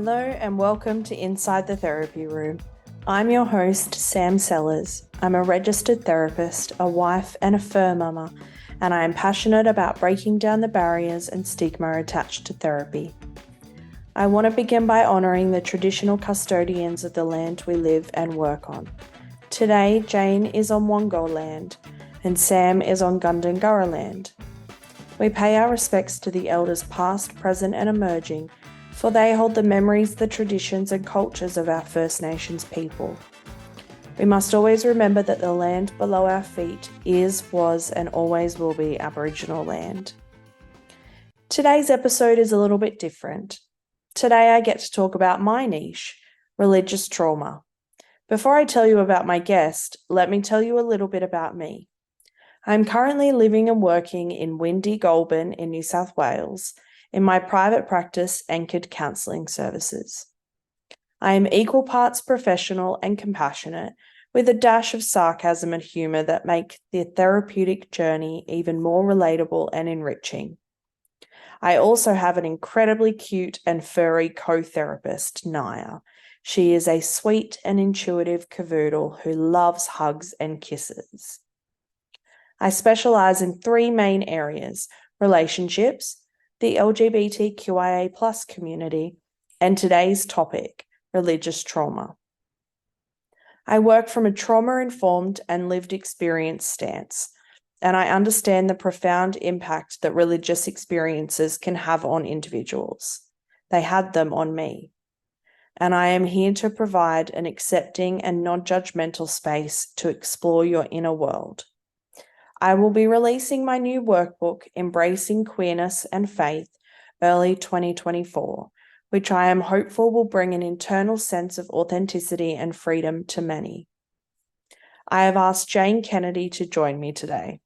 Hello and welcome to Inside the Therapy Room. I'm your host, Sam Sellers. I'm a registered therapist, a wife and a fur mama, and I am passionate about breaking down the barriers and stigma attached to therapy. I want to begin by honouring the traditional custodians of the land we live and work on. Today, Jane is on Wongal land and Sam is on Gundungurra land. We pay our respects to the elders past, present and emerging, for they hold the memories, the traditions and cultures of our First Nations people. We must always remember that the land below our feet is, was and always will be Aboriginal land. Today's episode is a little bit different. Today I get to talk about my niche, religious trauma. Before I tell you about my guest, let me tell you a little bit about me. I'm currently living and working in windy Goulburn in New South Wales, in my private practice anchored counselling services. I am equal parts professional and compassionate, with a dash of sarcasm and humour that make the therapeutic journey even more relatable and enriching. I also have an incredibly cute and furry co-therapist, Naya. She is a sweet and intuitive cavoodle who loves hugs and kisses. I specialise in three main areas: relationships, the LGBTQIA+ community, and today's topic, religious trauma. I work from a trauma-informed and lived experience stance, and I understand the profound impact that religious experiences can have on individuals. They had them on me. And I am here to provide an accepting and non-judgmental space to explore your inner world. I will be releasing my new workbook, Embracing Queerness and Faith, early 2024, which I am hopeful will bring an internal sense of authenticity and freedom to many. I have asked Jane Kennedy to join me today,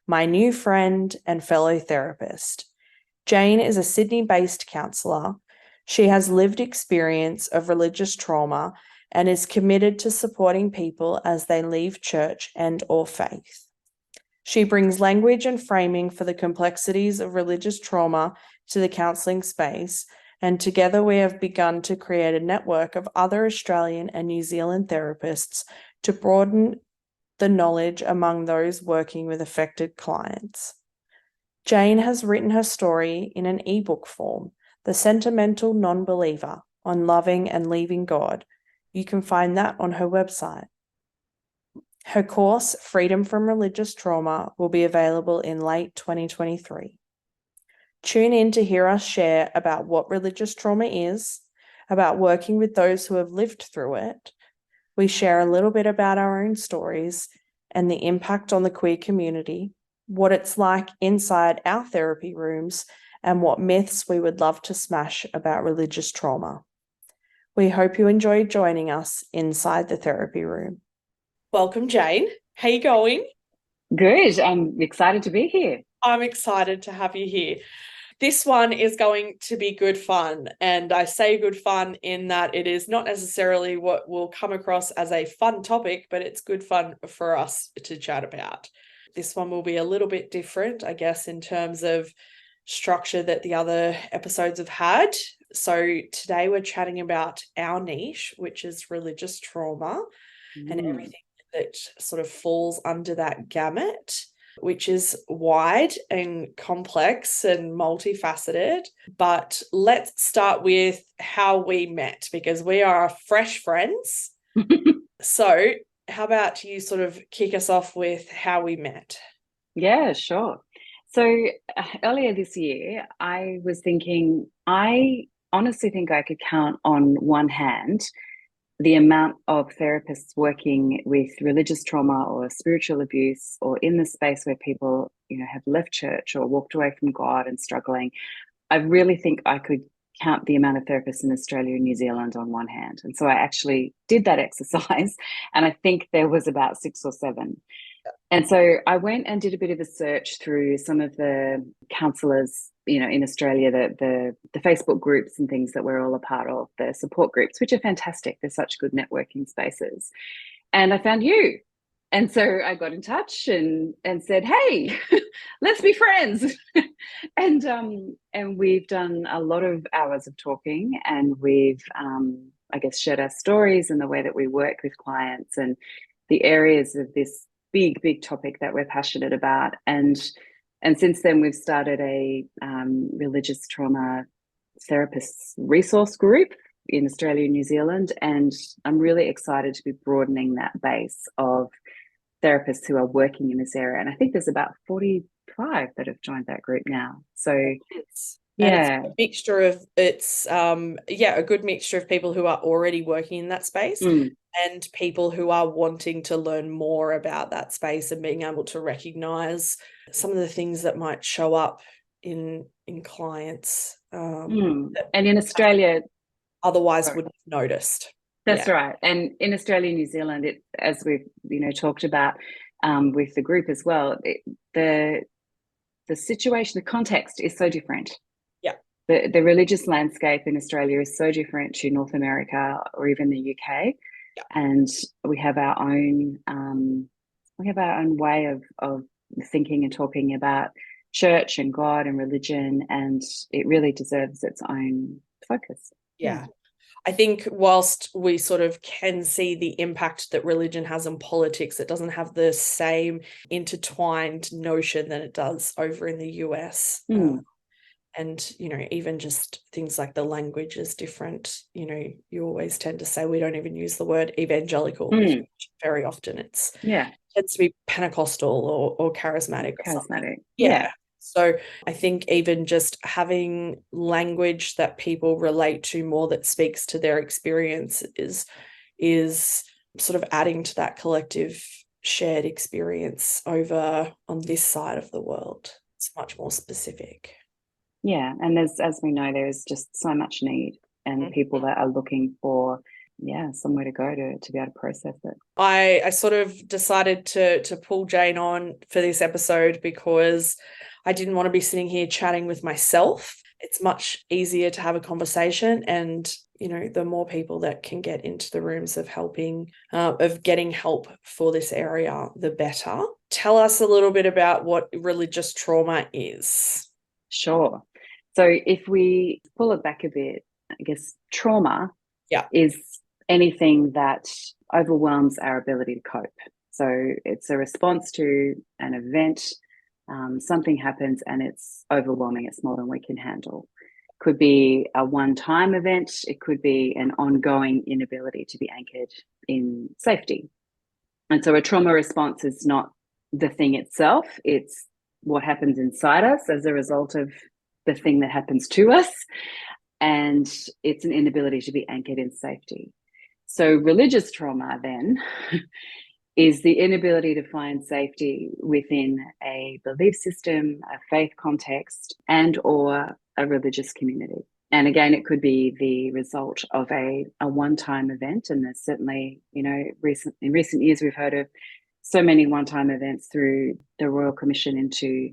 my new friend and fellow therapist. Jane is a Sydney-based counsellor. She has lived experience of religious trauma and is committed to supporting people as they leave church and/or faith. She brings language and framing for the complexities of religious trauma to the counselling space, and together we have begun to create a network of other Australian and New Zealand therapists to broaden the knowledge among those working with affected clients. Jane has written her story in an ebook form, The Sentimental Non-Believer, on Loving and Leaving God. You can find that on her website. Her course, Freedom from Religious Trauma, will be available in late 2023. Tune in to hear us share about what religious trauma is, about working with those who have lived through it. We share a little bit about our own stories and the impact on the queer community, what it's like inside our therapy rooms, and what myths we would love to smash about religious trauma. We hope you enjoy joining us inside the therapy room. Welcome, Jane. How you going? Good. I'm excited to be here. I'm excited to have you here. This one is going to be good fun, and I say good fun in that it is not necessarily what will come across as a fun topic, but it's good fun for us to chat about. This one will be a little bit different, I guess, in terms of structure that the other episodes have had. So today we're chatting about our niche, which is religious trauma and everything that sort of falls under that gamut, which is wide and complex and multifaceted. But let's start with how we met, because we are fresh friends. So how about you sort of kick us off with how we met? Yeah, sure. So earlier this year, I was thinking, I honestly think I could count on one hand the amount of therapists working with religious trauma or spiritual abuse, or in the space where people, have left church or walked away from God and struggling. I really think I could count the amount of therapists in Australia and New Zealand on one hand. And so I actually did that exercise, and I think there was about 6 or 7. And so I went and did a bit of a search through some of the counsellors, in Australia, the Facebook groups and things that we're all a part of, the support groups, which are fantastic. They're such good networking spaces. And I found you. And so I got in touch and said, hey, let's be friends. And we've done a lot of hours of talking, and we've I guess shared our stories and the way that we work with clients and the areas of this big topic that we're passionate about. And since then we've started a religious trauma therapists resource group in Australia and New Zealand, and I'm really excited to be broadening that base of therapists who are working in this area. And I think there's about 45 that have joined that group now. So it's yeah, a mixture of a good mixture of people who are already working in that space and people who are wanting to learn more about that space and being able to recognize some of the things that might show up in clients and in Australia otherwise wouldn't have noticed. That's right. And in Australia and New Zealand, as we've talked about with the group as well, the situation, the context is so different. Yeah. The religious landscape in Australia is so different to North America or even the UK. Yeah. And we have our own way of thinking and talking about church and God and religion, and it really deserves its own focus. Yeah. I think whilst we sort of can see the impact that religion has on politics, it doesn't have the same intertwined notion that it does over in the US. And, even just things like the language is different. You always tend to say we don't even use the word evangelical. Very often it tends to be Pentecostal or charismatic. Charismatic. Yeah. So I think even just having language that people relate to more that speaks to their experience is sort of adding to that collective shared experience over on this side of the world. It's much more specific. Yeah, and as we know, there is just so much need and people that are looking for somewhere to go to be able to process it. I sort of decided to pull Jane on for this episode because I didn't want to be sitting here chatting with myself. It's much easier to have a conversation, and the more people that can get into the rooms of helping, of getting help for this area, the better. Tell us a little bit about what religious trauma is. Sure. So if we pull it back a bit, I guess trauma is anything that overwhelms our ability to cope. So it's a response to an event, something happens and it's overwhelming, it's more than we can handle. Could be a one-time event, it could be an ongoing inability to be anchored in safety. And so a trauma response is not the thing itself, it's what happens inside us as a result of the thing that happens to us. And it's an inability to be anchored in safety. So religious trauma then is the inability to find safety within a belief system, a faith context, and or a religious community. And again, it could be the result of a one-time event. And there's certainly, in recent years, we've heard of so many one-time events through the Royal Commission into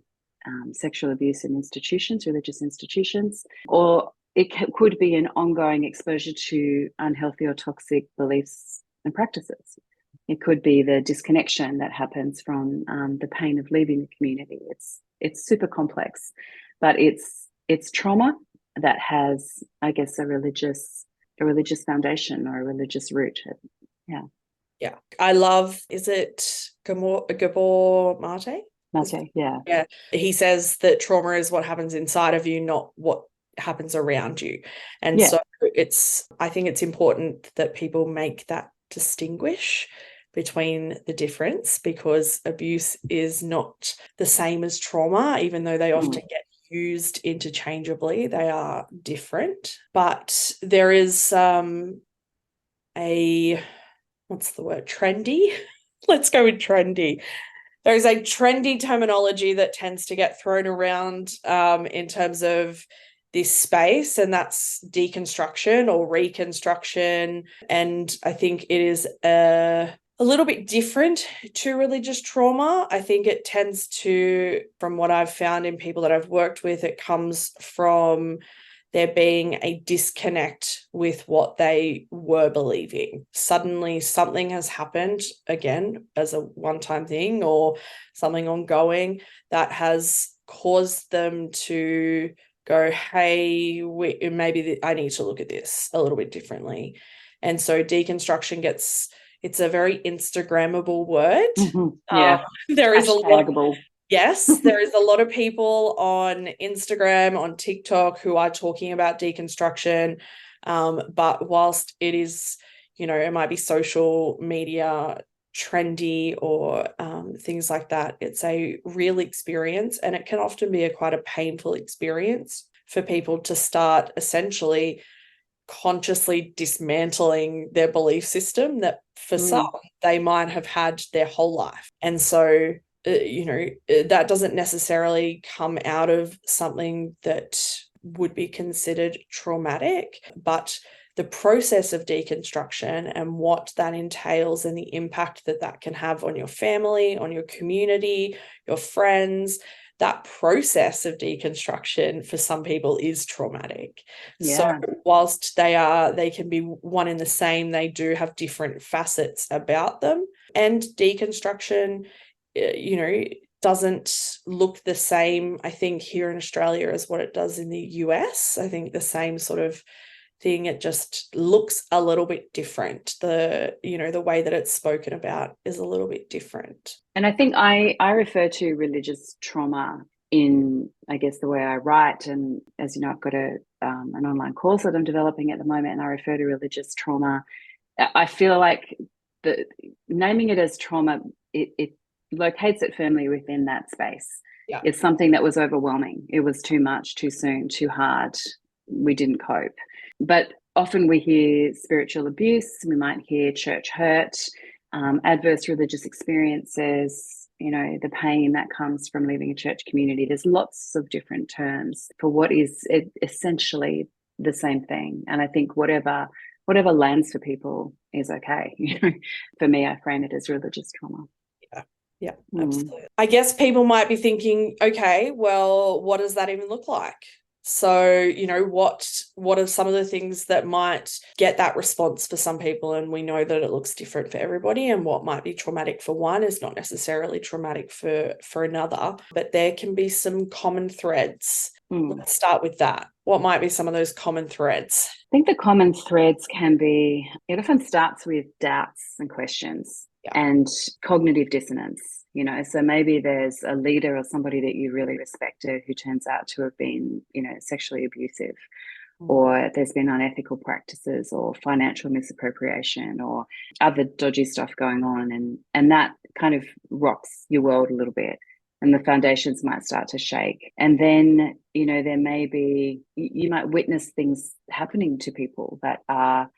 sexual abuse in institutions, religious institutions, or it could be an ongoing exposure to unhealthy or toxic beliefs and practices. It could be the disconnection that happens from the pain of leaving the community. It's super complex, but it's trauma that has, I guess, a religious foundation or a religious root. Yeah. I love, is it Gabor Mate? Mate, yeah. Yeah. He says that trauma is what happens inside of you, not what happens around you. And so I think it's important that people make that distinguish between the difference, because abuse is not the same as trauma, even though they often get used interchangeably. They are different. But there is what's the word? Trendy? Let's go with trendy. There is a trendy terminology that tends to get thrown around in terms of this space, and that's deconstruction or reconstruction. And I think it is a little bit different to religious trauma. I think it tends to, from what I've found in people that I've worked with, it comes from there being a disconnect with what they were believing. Suddenly something has happened, again, as a one-time thing or something ongoing, that has caused them to go, hey, maybe I need to look at this a little bit differently. And so deconstruction it's a very Instagrammable word. Yeah. There is a lot. Yes, there is a lot of people on Instagram, on TikTok who are talking about deconstruction. But whilst it is, it might be social media trendy or things like that, it's a real experience, and it can often be quite a painful experience for people to start essentially consciously dismantling their belief system that for some they might have had their whole life. And so that doesn't necessarily come out of something that would be considered traumatic, but the process of deconstruction and what that entails and the impact that can have on your family, on your community, your friends, that process of deconstruction for some people is traumatic. Yeah. So whilst they can be one and the same, they do have different facets about them. And deconstruction, doesn't look the same, I think, here in Australia as what it does in the US. I think the same sort of thing. It just looks a little bit different. The way that it's spoken about is a little bit different. And I think I refer to religious trauma in, I guess, the way I write. And as you know, I've got an online course that I'm developing at the moment, and I refer to religious trauma. I feel like naming it as trauma, it locates it firmly within that space. Yeah. It's something that was overwhelming. It was too much, too soon, too hard. We didn't cope. But often we hear spiritual abuse, we might hear church hurt, adverse religious experiences, the pain that comes from leaving a church community. There's lots of different terms for what is essentially the same thing. And I think whatever lands for people is okay. For me, I frame it as religious trauma. Yeah, absolutely. I guess people might be thinking, okay, well, what does that even look like? So, what are some of the things that might get that response for some people? And we know that it looks different for everybody, and what might be traumatic for one is not necessarily traumatic for another, but there can be some common threads. Let's start with that. What might be some of those common threads? I think the common threads can be, it often starts with doubts and questions and cognitive dissonance. So maybe there's a leader or somebody that you really respected who turns out to have been, sexually abusive, or there's been unethical practices or financial misappropriation or other dodgy stuff going on. And that kind of rocks your world a little bit, and the foundations might start to shake. And then, there may be, you might witness things happening to people that are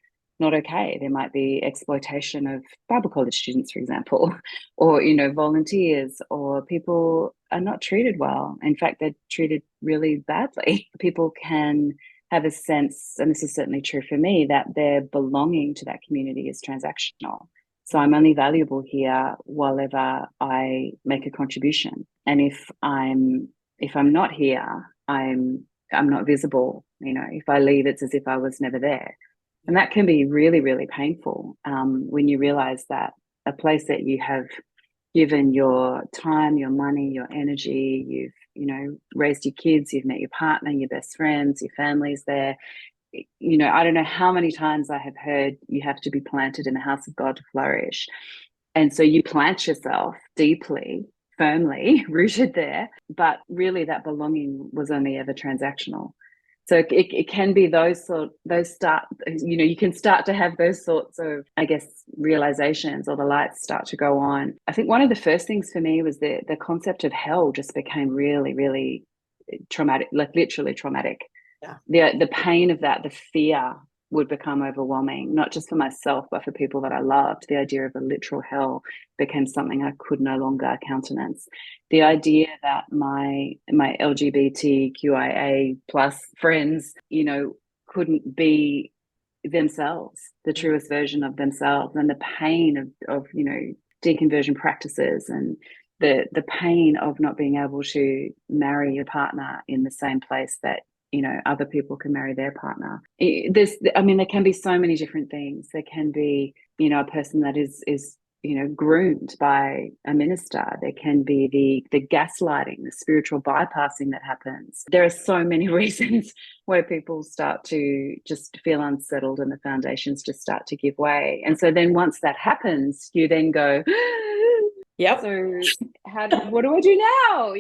not okay. There might be exploitation of Bible college students, for example, or, volunteers, or people are not treated well. In fact, they're treated really badly. People can have a sense, and this is certainly true for me, that their belonging to that community is transactional. So I'm only valuable here while ever I make a contribution. And if I'm not here, I'm not visible. If I leave, it's as if I was never there. And that can be really, really painful when you realize that a place that you have given your time, your money, your energy, you've, raised your kids, you've met your partner, your best friends, your family's there. I don't know how many times I have heard you have to be planted in the house of God to flourish. And so you plant yourself deeply, firmly rooted there, but really that belonging was only ever transactional. So it can be you can start to have those sorts of, I guess, realizations, or the lights start to go on. I think one of the first things for me was the concept of hell just became really, really traumatic, like literally traumatic. Yeah. The pain of that, the fear would become overwhelming, not just for myself, but for people that I loved. The idea of a literal hell became something I could no longer countenance. The idea that my LGBTQIA plus friends, couldn't be themselves, the truest version of themselves, and the pain of deconversion practices, and the pain of not being able to marry your partner in the same place that other people can marry their partner. There can be so many different things. There can be, a person that is groomed by a minister. There can be the gaslighting, the spiritual bypassing that happens. There are so many reasons where people start to just feel unsettled and the foundations just start to give way. And so then once that happens, you then go, yep. So what do I do now?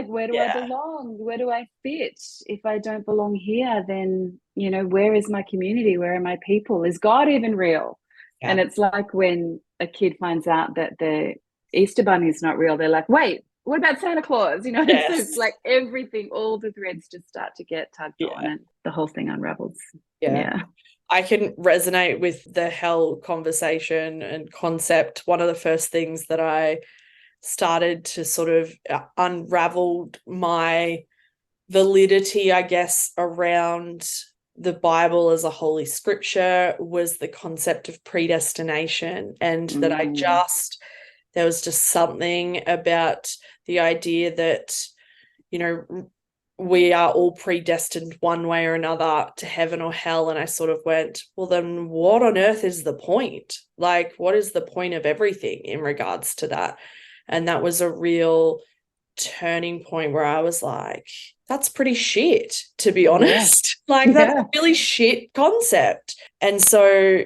Where do I Yeah. belong? Where do I fit? If I don't belong here, then, where is my community? Where are my people? Is God even real? Yeah. And it's like when a kid finds out that the Easter Bunny is not real, they're like, wait, what about Santa Claus? Yes. It's like everything, all the threads just start to get tugged on and the whole thing unravels. Yeah. I can resonate with the hell conversation and concept. One of the first things that I started to sort of unravel my validity, I guess, around the Bible as a holy scripture was the concept of predestination, and that there was just something about the idea that, we are all predestined one way or another to heaven or hell. And I sort of went, well, then what on earth is the point? Like, what is the point of everything in regards to that? And that was a real turning point where I was like, that's pretty shit, to be honest. That's a really shit concept. And so,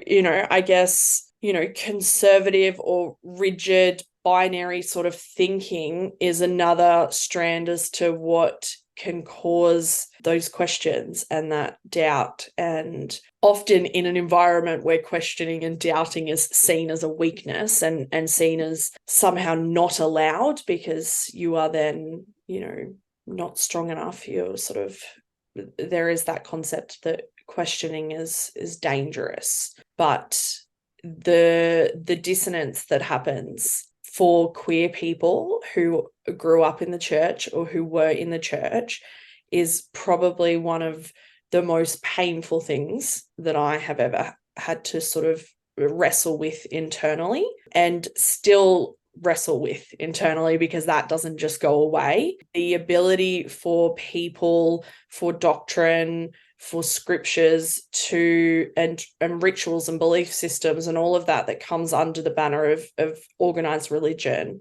I guess, conservative or rigid binary sort of thinking is another strand as to what can cause those questions and that doubt. And often in an environment where questioning and doubting is seen as a weakness and seen as somehow not allowed because you are then, not strong enough, you're sort of, there is that concept that questioning is dangerous. But the dissonance that happens for queer people who grew up in the church or who were in the church is probably one of the most painful things that I have ever had to sort of wrestle with internally, and still wrestle with internally, because that doesn't just go away. The ability for people, for doctrine, for scriptures to and rituals and belief systems and all of that comes under the banner of organized religion,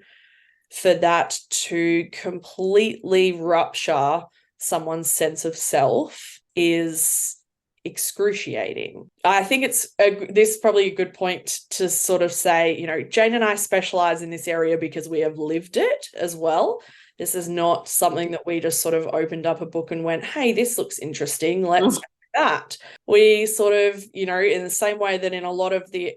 for that to completely rupture someone's sense of self is excruciating. I think this is probably a good point to sort of say, Jane and I specialize in this area because we have lived it as well. This is not something that we just sort of opened up a book and went, hey, this looks interesting, let's do that. We sort of, in the same way that in a lot of the,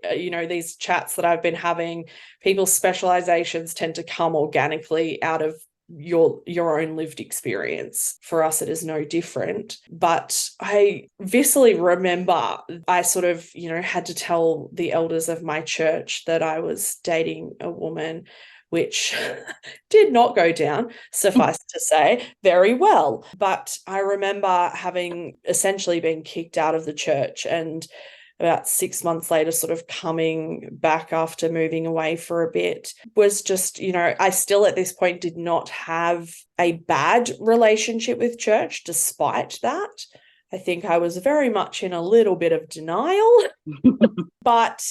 these chats that I've been having, people's specializations tend to come organically out of your own lived experience. For us, it is no different. But I viscerally remember I sort of, had to tell the elders of my church that I was dating a woman, which did not go down, suffice to say, very well. But I remember having essentially been kicked out of the church, and about 6 months later, sort of coming back after moving away for a bit, was just, I still at this point did not have a bad relationship with church despite that. I think I was very much in a little bit of denial. But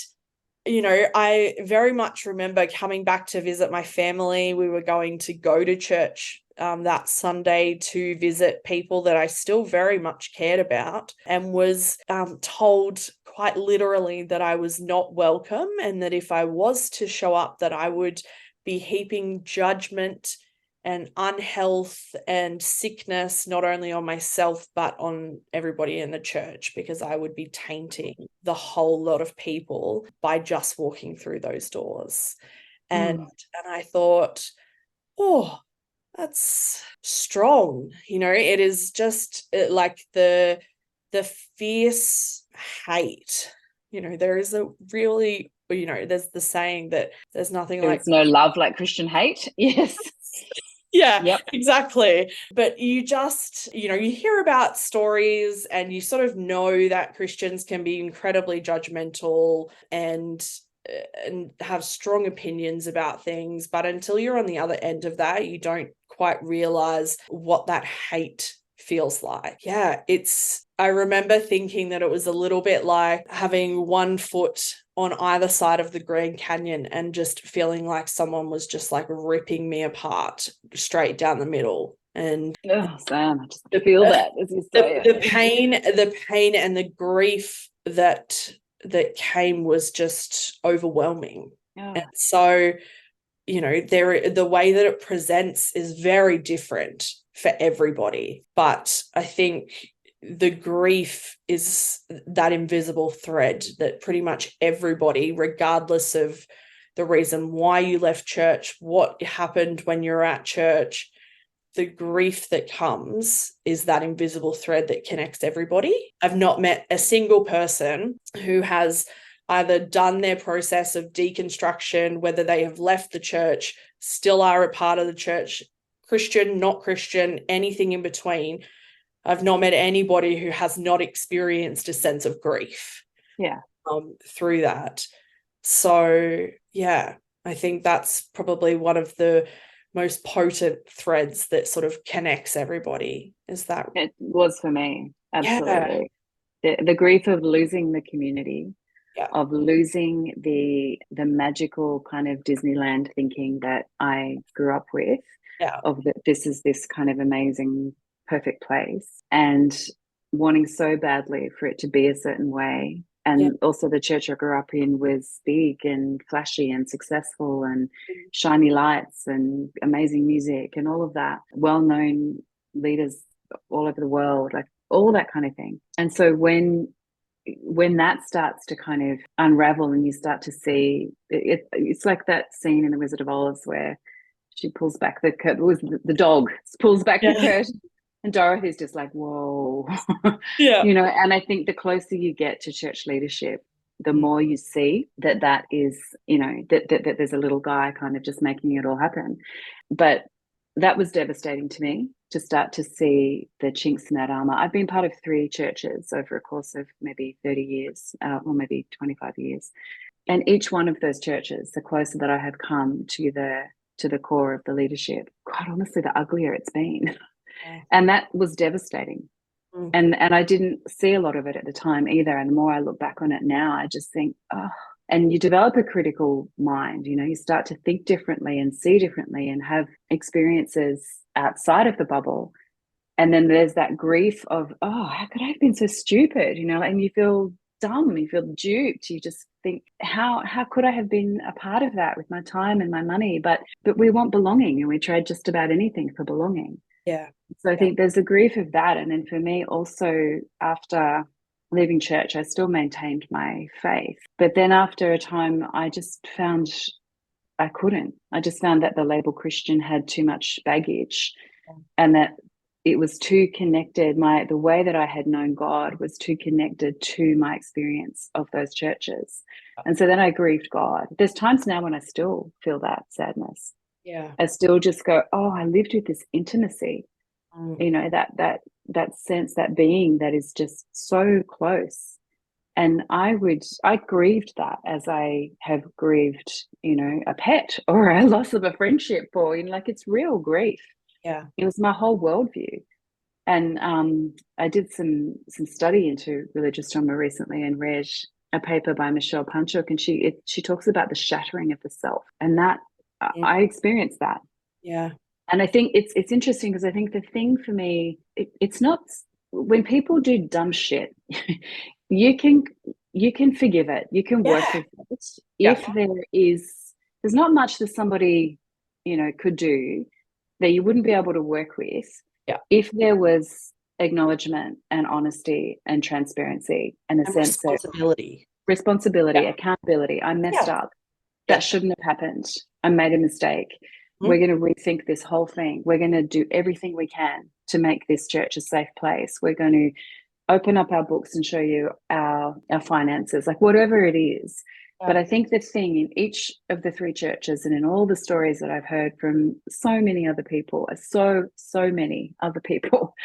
I very much remember coming back to visit my family. We were going to go to church that Sunday to visit people that I still very much cared about, and was told quite literally that I was not welcome, and that if I was to show up, that I would be heaping judgment and unhealth and sickness not only on myself but on everybody in the church, because I would be tainting the whole lot of people by just walking through those doors. And I thought, oh, that's strong. It is just like the fierce hate. There is a really, there's the saying that there's nothing There's no love like Christian hate. Yes. Yeah, yep. Exactly. But you just, you hear about stories and you sort of know that Christians can be incredibly judgmental and have strong opinions about things. But until you're on the other end of that, you don't quite realize what that hate feels like. Yeah, I remember thinking that it was a little bit like having one foot on either side of the Grand Canyon and just feeling like someone was just like ripping me apart straight down the middle. And oh, Sam, I just feel that as you say the pain and the grief that came was just overwhelming. Oh. And so, the way that it presents is very different for everybody. But I think the grief is that invisible thread that pretty much everybody, regardless of the reason why you left church, what happened when you're at church, the grief that comes is that invisible thread that connects everybody. I've not met a single person who has either done their process of deconstruction, whether they have left the church, still are a part of the church, Christian, not Christian, anything in between. I've not met anybody who has not experienced a sense of grief through that. So, yeah, I think that's probably one of the most potent threads that sort of connects everybody. Is that? It was for me, absolutely. Yeah. The grief of losing the community, of losing the magical kind of Disneyland thinking that I grew up with, of that this is this kind of amazing, perfect place, and wanting so badly for it to be a certain way. And also the church I grew up in was big and flashy and successful and shiny lights and amazing music and all of that, well-known leaders all over the world, like all that kind of thing. And so when that starts to kind of unravel and you start to see it's like that scene in The Wizard of Oz where she pulls back the curtain, the dog pulls back the curtain, and Dorothy's just like, whoa. And I think the closer you get to church leadership, the more you see that is, that there's a little guy kind of just making it all happen. But that was devastating to me, to start to see the chinks in that armor. I've been part of 3 churches over a course of maybe 30 years, or maybe 25 years. And each one of those churches, the closer that I have come to the core of the leadership, quite honestly, the uglier it's been. And that was devastating. And I didn't see a lot of it at the time either. And the more I look back on it now, I just think, and you develop a critical mind, you start to think differently and see differently and have experiences outside of the bubble. And then there's that grief of, how could I have been so stupid? And you feel dumb, you feel duped. You just think, how could I have been a part of that with my time and my money? But we want belonging, and we trade just about anything for belonging. So I think there's a grief of that. And then for me also, after leaving church, I still maintained my faith. But then after a time, I just found I couldn't. I just found that the label Christian had too much baggage, and that it was too connected. The way that I had known God was too connected to my experience of those churches. And so then I grieved God. There's times now when I still feel that sadness. I still just go, I lived with this intimacy, that sense, that being that is just so close. And I grieved that as I have grieved, a pet or a loss of a friendship, or, like, it's real grief. It was my whole worldview. And I did some study into religious trauma recently and read a paper by Michelle Punchuk, and she talks about the shattering of the self, and that I experienced that. And I think it's interesting, because I think the thing for me, it's not when people do dumb shit, you can forgive it, you can work with it. If there's not much that somebody could do that you wouldn't be able to work with, if there was acknowledgement and honesty and transparency and a sense of responsibility, accountability. I messed up. That shouldn't have happened. I made a mistake. We're going to rethink this whole thing. We're going to do everything we can to make this church a safe place. We're going to open up our books and show you our finances, like whatever it is. But I think the thing in each of the 3 churches, and in all the stories that I've heard from so many other people, so many other people,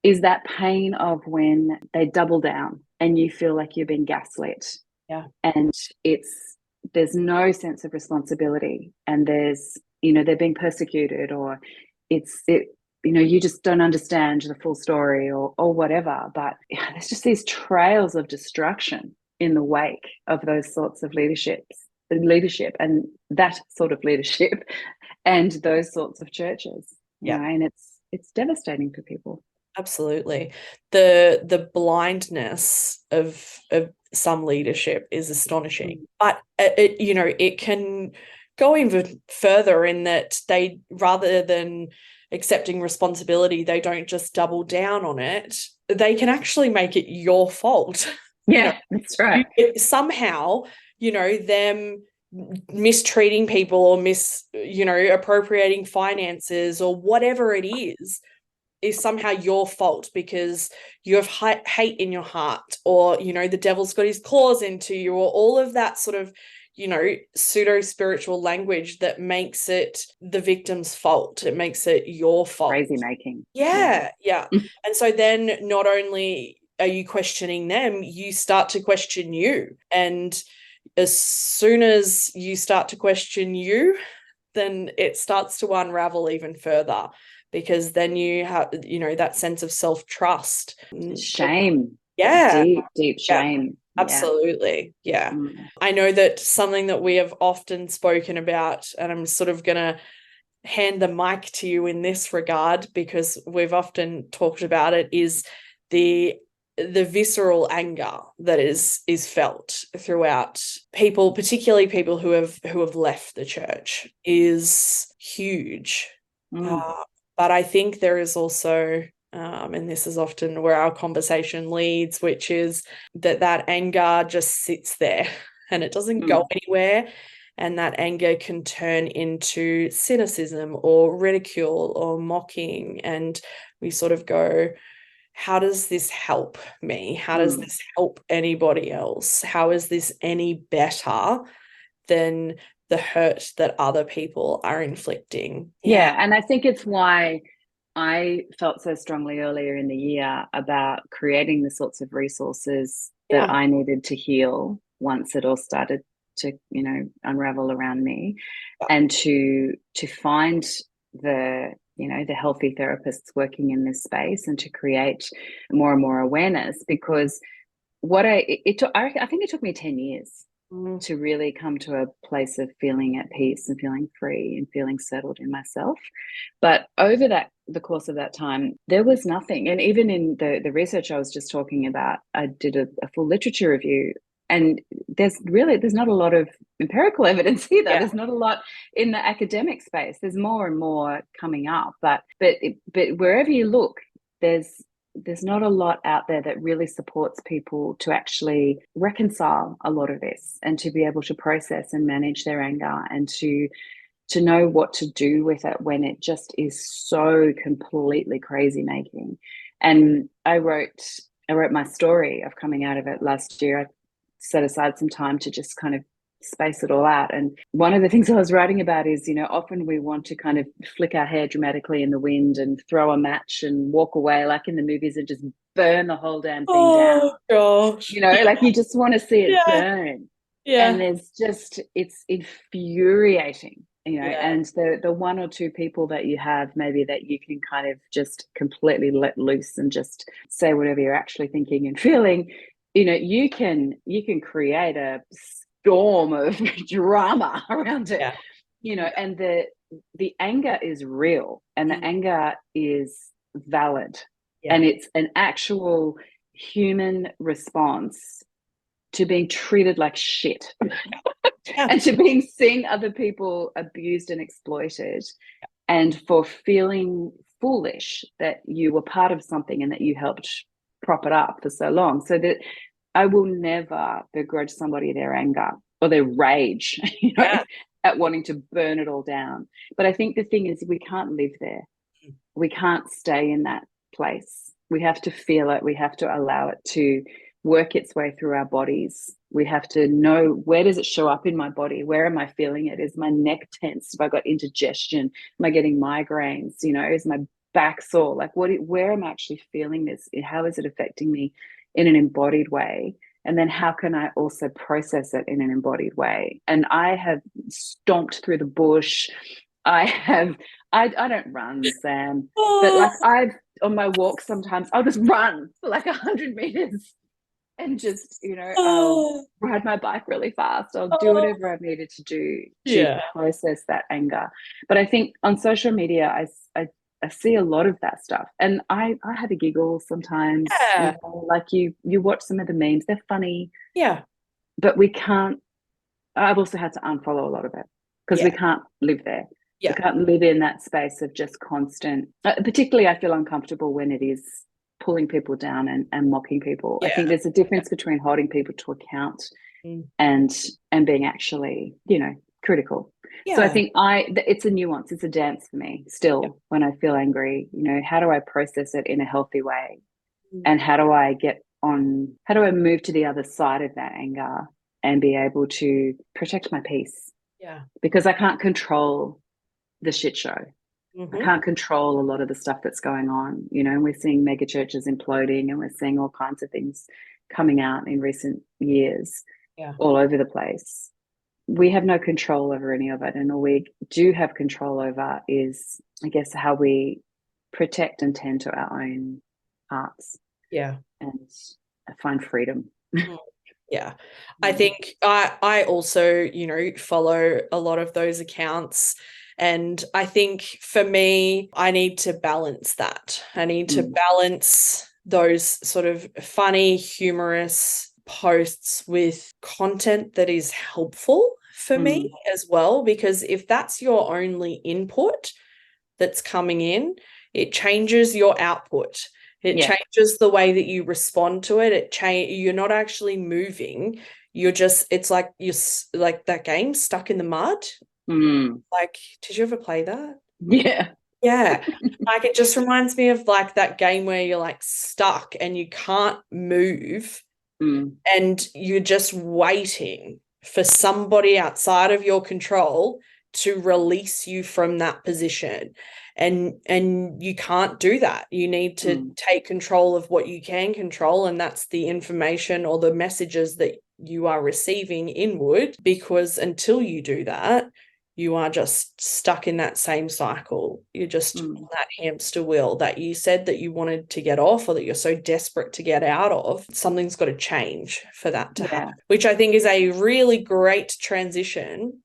is that pain of when they double down and you feel like you're being gaslit. And there's no sense of responsibility, and there's, they're being persecuted, or you just don't understand the full story, or whatever. But yeah, there's just these trails of destruction in the wake of those sorts of leadership and that sort of leadership and those sorts of churches. And it's devastating for people. Absolutely. The blindness of some leadership is astonishing. But it can go even further in that they, rather than accepting responsibility, they don't just double down on it. They can actually make it your fault. Yeah, that's right. Somehow, them mistreating people or appropriating finances or whatever it is somehow your fault because you have hate in your heart, or the devil's got his claws into you, or all of that sort of pseudo spiritual language that makes it the victim's fault. It makes it your fault. Crazy making. Yeah. And so then not only are you questioning them, you start to question you. And as soon as you start to question you, then it starts to unravel even further, because then you have, that sense of self-trust. Shame. Yeah. Deep shame. Absolutely. Yeah. I know that something that we have often spoken about, and I'm sort of going to hand the mic to you in this regard because we've often talked about it, is the visceral anger that is felt throughout people, particularly people who have left the church, is huge. But I think there is also, and this is often where our conversation leads, which is that anger just sits there and it doesn't go anywhere. And that anger can turn into cynicism or ridicule or mocking. And we sort of go, how does this help me? How does this help anybody else? How is this any better than the hurt that other people are inflicting? Yeah, and I think it's why I felt so strongly earlier in the year about creating the sorts of resources that I needed to heal once it all started to, unravel around me, and to find the healthy therapists working in this space, and to create more and more awareness. Because I think it took me 10 years to really come to a place of feeling at peace and feeling free and feeling settled in myself. But over the course of that time, there was nothing. And even in the research I was just talking about, I did a full literature review, and there's not a lot of empirical evidence either. There's not a lot in the academic space. There's more and more coming up, but wherever you look, there's not a lot out there that really supports people to actually reconcile a lot of this, and to be able to process and manage their anger, and to know what to do with it when it just is so completely crazy making. And I wrote my story of coming out of it last year. I set aside some time to just kind of space it all out. And one of the things I was writing about is, often we want to kind of flick our hair dramatically in the wind and throw a match and walk away like in the movies and just burn the whole damn thing down. Gosh. Like you just want to see it burn. And it's infuriating, and the one or two people that you have maybe that you can kind of just completely let loose and just say whatever you're actually thinking and feeling, you can create a storm of drama around it. And the anger is real, and the anger is valid, and it's an actual human response to being treated like shit and to being seeing other people abused and exploited, and for feeling foolish that you were part of something and that you helped prop it up for so long. So that I will never begrudge somebody their anger or their rage, at wanting to burn it all down. But I think the thing is, we can't live there. We can't stay in that place. We have to feel it. We have to allow it to work its way through our bodies. We have to know, where does it show up in my body? Where am I feeling it? Is my neck tense? Have I got indigestion? Am I getting migraines? Is my back sore? Like, where am I actually feeling this? How is it affecting me in an embodied way? And then how can I also process it in an embodied way? And I have stomped through the bush. I have I don't run, Sam, but Oh, like I've on my walk sometimes I'll just run for like 100 meters and just, I'll oh, ride my bike really fast. I'll do oh. whatever I've needed to do to Yeah. process that anger. But I think on social media, I see a lot of that stuff, and I have a giggle sometimes. Yeah. Like you watch some of the memes, they're funny, Yeah. but we can't. I've also had to unfollow a lot of it because we Yeah. can't live there. We Yeah. can't live in that space of just constant. Particularly, I feel uncomfortable when it is pulling people down and mocking people. I Yeah. think there's a difference between holding people to account Mm. and being actually, critical. So I Yeah. think it's a nuance. It's a dance for me Yeah. still when I feel angry. How do I process it in a healthy way, Mm. and how do I move to the other side of that anger and be able to protect my peace, Yeah. because I can't control the shit show. I Mm-hmm. can't control a lot of the stuff that's going on, and we're seeing mega churches imploding, and we're seeing all kinds of things coming out in recent years Yeah. all over the place. We have no control over any of it. And all we do have control over is, I guess, how we protect and tend to our own hearts Yeah. and find freedom. Mm. Yeah. I think I also, follow a lot of those accounts. And I think for me, I need to balance that. I need to balance those sort of funny, humorous posts with content that is helpful for me as well. Because if that's your only input that's coming in, it changes your output. It Yeah. changes the way that you respond to it. You're not actually moving. It's like like that game Stuck in the Mud. Mm. Like, did you ever play that? Yeah. Yeah. Like it just reminds me of like that game where you're like stuck and you can't move and you're just waiting for somebody outside of your control to release you from that position. And you can't do that. You need to take control of what you can control, and that's the information or the messages that you are receiving inward, because until you do that, you are just stuck in that same cycle. You're just on that hamster wheel that you said that you wanted to get off, or that you're so desperate to get out of. Something's got to change for that to happen, which I think is a really great transition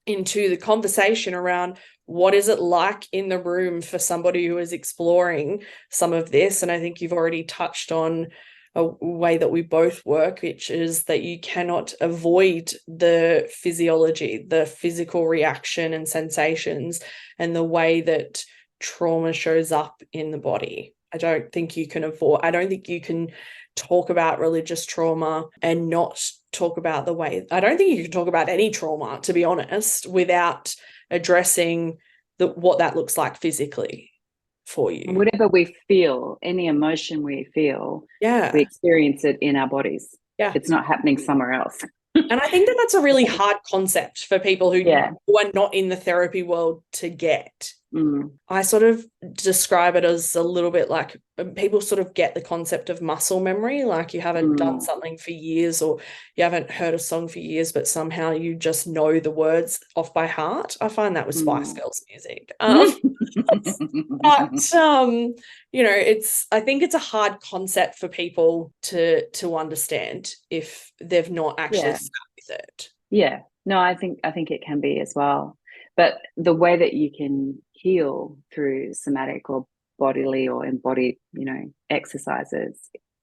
into the conversation around what is it like in the room for somebody who is exploring some of this. And I think you've already touched on a way that we both work, which is that you cannot avoid the physiology, the physical reaction and sensations, and the way that trauma shows up in the body. I don't think you can talk about religious trauma and not talk about the way. I don't think you can talk about any trauma, to be honest, without addressing what that looks like physically for you. Whatever we feel, any emotion we feel, we experience it in our bodies. Yeah. It's not happening somewhere else. And I think that that's a really hard concept for people who are not in the therapy world to get. I sort of describe it as a little bit like people sort of get the concept of muscle memory, like you haven't done something for years, or you haven't heard a song for years, but somehow you just know the words off by heart. I find that with Spice Girls music. But I think it's a hard concept for people to understand if they've not actually sat with it. Yeah. No, I think it can be as well. But the way that you can heal through somatic or bodily or embodied, exercises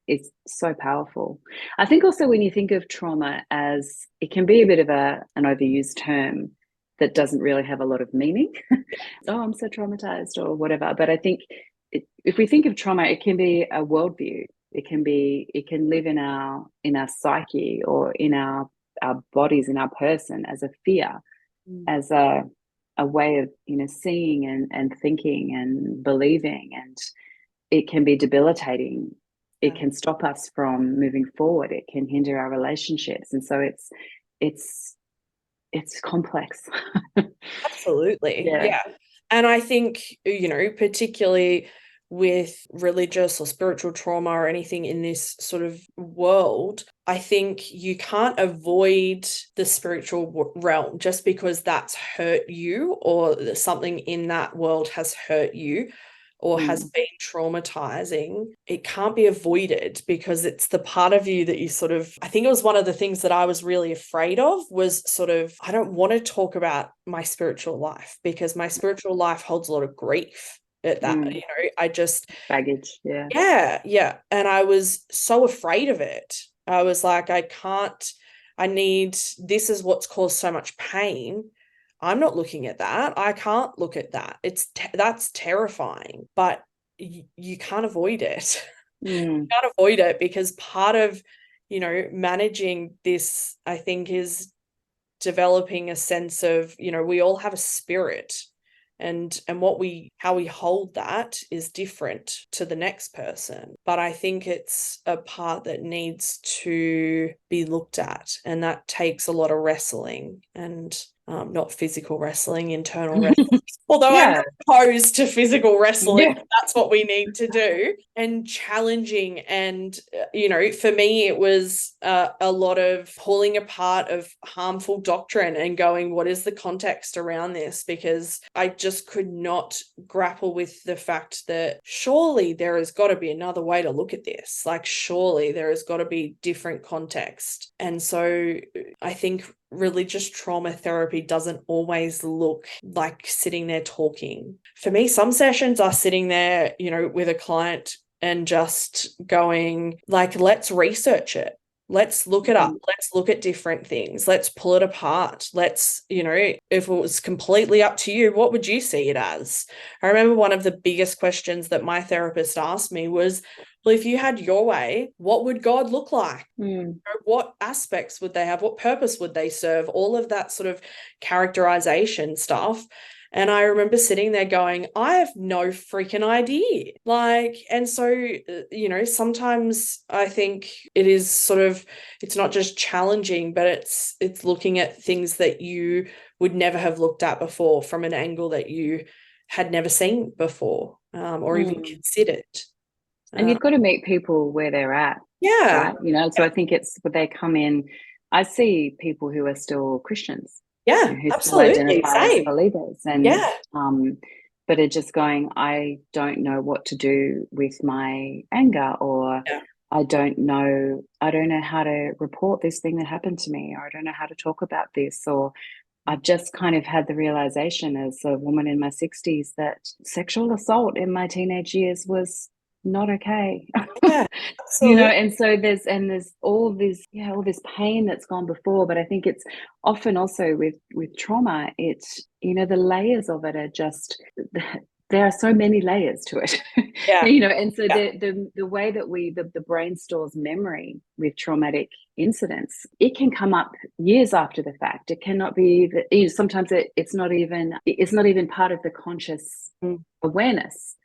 is so powerful. I think also when you think of trauma as, it can be a bit of an overused term that doesn't really have a lot of meaning. Oh, I'm so traumatized or whatever. But I think if we think of trauma, it can be a worldview. It can live in our psyche or in our bodies, in our person, as a fear, as a way of seeing and thinking and believing, and it can be debilitating. It can stop us from moving forward. It can hinder our relationships, and so it's complex. Absolutely. Yeah. And I think, particularly with religious or spiritual trauma or anything in this sort of world, I think you can't avoid the spiritual realm just because that's hurt you, or something in that world has hurt you or has been traumatizing. It can't be avoided because it's the part of you that you sort of, I think it was one of the things that I was really afraid of, was sort of, I don't want to talk about my spiritual life because my spiritual life holds a lot of grief at that, I just baggage. yeah. And I was so afraid of it. I was like, this is what's caused so much pain. I'm not looking at that. I can't look at that. That's terrifying, but you can't avoid it. You can't avoid it because part of, managing this, I think, is developing a sense of, we all have a spirit, and how we hold that is different to the next person. But I think it's a part that needs to be looked at, and that takes a lot of wrestling, and not physical wrestling, internal wrestling. Although I'm not opposed to physical wrestling, that's what we need to do. And challenging. And, for me, it was a lot of pulling apart of harmful doctrine and going, what is the context around this? Because I just could not grapple with the fact that surely there has got to be another way to look at this. Like, surely there has got to be different context. And so I think religious trauma therapy doesn't always look like sitting there talking. For me, some sessions are sitting there, with a client and just going, like, let's research it. Let's look it up. Let's look at different things. Let's pull it apart. Let's, if it was completely up to you, what would you see it as? I remember one of the biggest questions that my therapist asked me was, well, if you had your way, what would God look like? What aspects would they have? What purpose would they serve? All of that sort of characterization stuff. And I remember sitting there going, I have no freaking idea. And so, sometimes I think it is sort of, it's not just challenging, but it's looking at things that you would never have looked at before from an angle that you had never seen before, or even considered. And you've got to meet people where they're at. Yeah. Right. So I think it's when they come in, I see people who are still Christians. Yeah, who absolutely. still identify as believers. And but are just going, I don't know what to do with my anger, or I don't know how to report this thing that happened to me, or I don't know how to talk about this, or I've just kind of had the realization as a woman in my 60s that sexual assault in my teenage years was not okay. Yeah, absolutely. And so there's all this pain that's gone before, but I think it's often also with trauma, it's the layers of it are just, there are so many layers to it. And so the way that the brain stores memory with traumatic incidents, it can come up years after the fact. It cannot be sometimes it's not even part of the conscious awareness.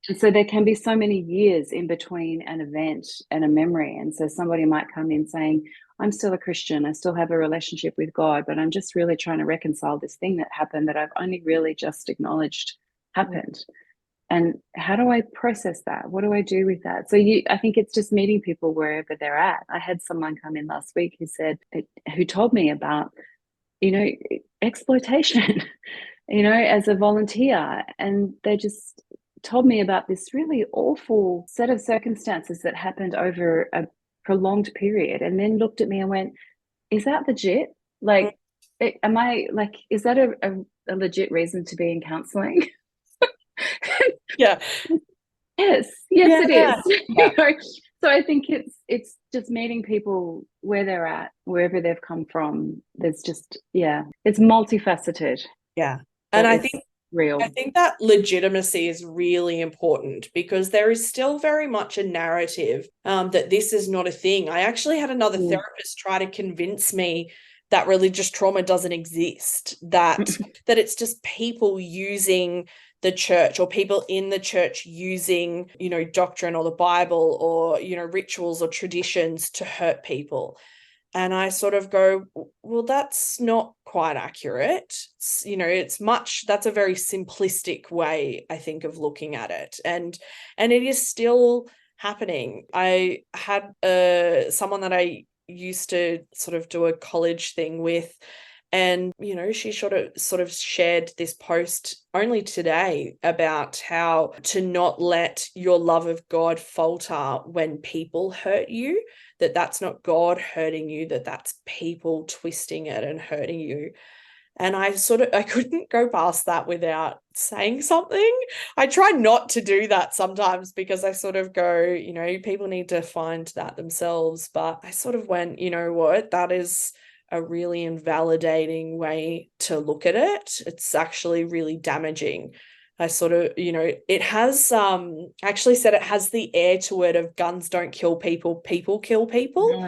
And so there can be so many years in between an event and a memory. And so somebody might come in saying, I'm still a Christian, I still have a relationship with God, but I'm just really trying to reconcile this thing that happened that I've only really just acknowledged happened. And how do I process that? What do I do with that? So I think it's just meeting people wherever they're at. I had someone come in last week who told me about, exploitation, as a volunteer. And they just told me about this really awful set of circumstances that happened over a prolonged period, and then looked at me and went, is that legit? Like, am I like, is that a legit reason to be in counseling? Yeah. Yes, it is. Yeah. So I think it's just meeting people where they're at, wherever they've come from. There's just, it's multifaceted. Yeah. And I think that legitimacy is really important, because there is still very much a narrative that this is not a thing. I actually had another therapist try to convince me that religious trauma doesn't exist, that it's just people using the church, or people in the church using, doctrine or the Bible, or, rituals or traditions to hurt people. And I sort of go, well, that's not quite accurate. That's a very simplistic way, I think, of looking at it. And it is still happening. I had someone that I used to sort of do a college thing with, and she sort of shared this post only today about how to not let your love of God falter when people hurt you, that's not God hurting you, that's people twisting it and hurting you. And I couldn't go past that without saying something. I try not to do that sometimes because I sort of go, people need to find that themselves. But I sort of went, you know what, that is a really invalidating way to look at it. It's actually really damaging. I sort of, it has actually said it has the air to it of guns don't kill people, people kill people.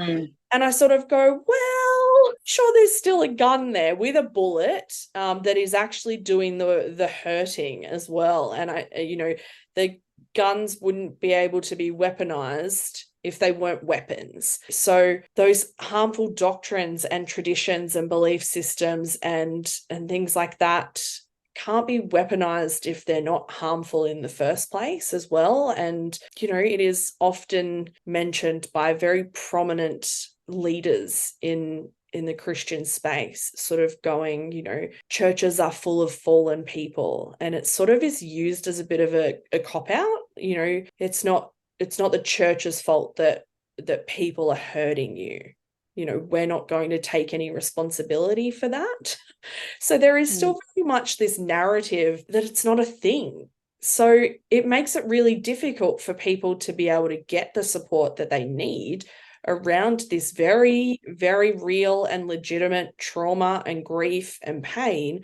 And I sort of go, well, sure, there's still a gun there with a bullet that is actually doing the hurting as well. And the guns wouldn't be able to be weaponized if they weren't weapons. So those harmful doctrines and traditions and belief systems and things like that can't be weaponized if they're not harmful in the first place as well. And, it is often mentioned by very prominent leaders in the Christian space, sort of going, churches are full of fallen people. And it sort of is used as a bit of a cop-out. It's not the church's fault that people are hurting you. We're not going to take any responsibility for that. So there is still very much this narrative that it's not a thing. So it makes it really difficult for people to be able to get the support that they need around this very, very real and legitimate trauma and grief and pain,